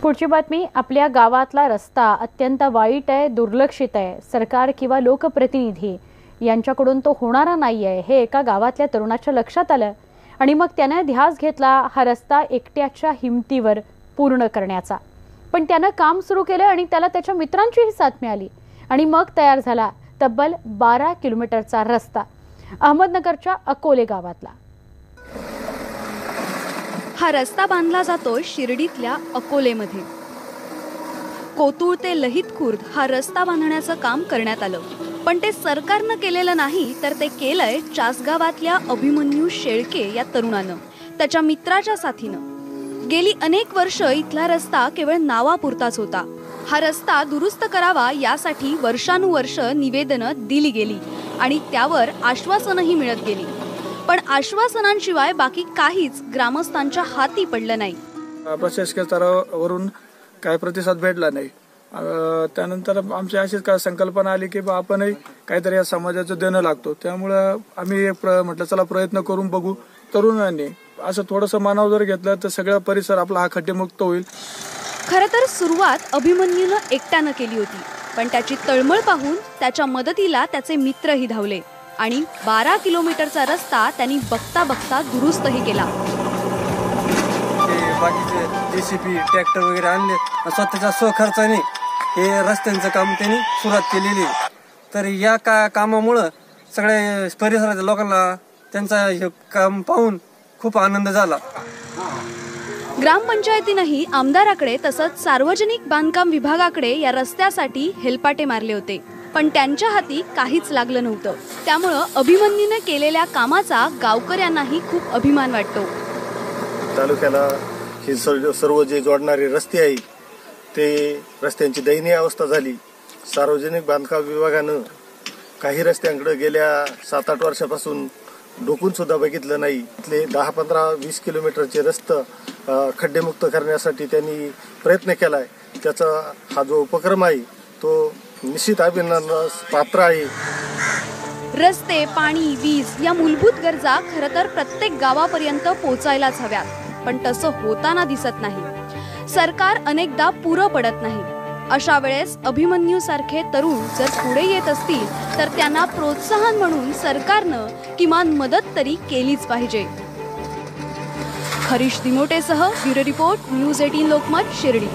पुढची बातमी, आपल्या गावातला रस्ता अत्यंत वाईट आहे, दुर्लक्षित आहे. सरकार किंवा लोकप्रतिनिधी यांच्याकडून तो होणारा नाहीये हे एका गावातल्या तरुणाच्या लक्षात आलं आणि मग त्याने ध्यास घेतला हा रस्ता एकट्याच्या हिमतीवर पूर्ण करण्याचा. पण त्याने काम सुरू केलं आणि त्याला त्याच्या मित्रांचीही साथ मिळाली आणि मग तयार झाला तब्बल 12 किलोमीटरचा रस्ता अहमदनगरच्या अकोले गावातला. हा रस्ता बांधला जातोय शिर्डीतल्या अकोलेमध्ये. कोतुळ ते लहित खुर्द हा रस्ता बांधण्याचं काम करण्यात आलं, पण ते सरकारनं केलेलं नाही तर ते केलंय चासगावातल्या अभिमन्यू शेळके या तरुणानं त्याच्या मित्राच्या साथीनं. गेली अनेक वर्ष इथला रस्ता केवळ नावापुरताच होता. हा रस्ता दुरुस्त करावा यासाठी वर्षानुवर्ष निवेदनं दिली गेली आणि त्यावर आश्वासनही मिळत गेली, पण आश्वासनांशिवाय बाकी काहीच ग्रामस्थांच्या हाती पडलं नाही. प्रशासकीय स्तरावरून काही प्रतिसाद भेटला नाही. त्यानंतर आमची अशीच काय संकल्पना आली की आपणही काहीतरी या समाजाचं देणं लागतो. त्यामुळं आम्ही म्हटलं चला प्रयत्न करून बघू. तरुणांनी असं थोडंसं मानावर जर घेतलं तर सगळा परिसर आपला हा खड्डेमुक्त होईल. खरं तर सुरुवात अभिमन्यूनं एकट्यानं केली होती, पण त्याची तळमळ पाहून त्याच्या मदतीला त्याचे मित्रही धावले आणि 12 किलोमीटरचा रस्ता त्यांनी बघता बघता दुरुस्तही केला. बाकीचे जेसीबी ट्रॅक्टर वगैरे आणले, स्वतःच्या स्वखर्चाने हे रस्त्यांचं काम त्यांनी सुरुवात केलेली. तर या कामामुळं सगळ्या परिसराच्या लोकांना त्यांचा हे काम पाहून खूप आनंद झाला. ग्रामपंचायतीनंही आमदाराकडे तसंच सार्वजनिक बांधकाम विभागाकडे या रस्त्यासाठी हेलपाटे मारले होते, पण त्यांच्या हाती काहीच लागलं नव्हतं. त्यामुळं अभिमन्यूने केलेल्या कामाचा गावकऱ्यांनाही खूप अभिमान वाटतो. तालुक्याला हे सर्व जे जोडणारे रस्ते आहे ते रस्त्यांची दयनीय अवस्था झाली. सार्वजनिक बांधकाम विभागानं काही रस्त्यांकडे गेल्या 7-8 वर्षापासून डोकून सुद्धा बघितलं नाही. इथले 10, 15, 20 किलोमीटरचे रस्ते खड्डेमुक्त करण्यासाठी त्यांनी प्रयत्न केलाय. त्याचा हा जो उपक्रम आहे तो निश्चित अभिनंदनास पात्र आहे. रस्ते, पाणी, वीज या मूलभूत गरजा खरं तर प्रत्येक गावापर्यंत पोहोचायलाच हव्यात, पण तसं होताना दिसत नाही. सरकार अनेकदा पुरं पडत नाही. अशा वेळेस अभिमन्यू सारखे तरुण जर पुढे येत असतील तर त्यांना प्रोत्साहन म्हणून सरकारनं किमान मदत तरी केलीच पाहिजे. हरीश दिमोटेसह bureau report, news 18 Lokmat, Shirdi.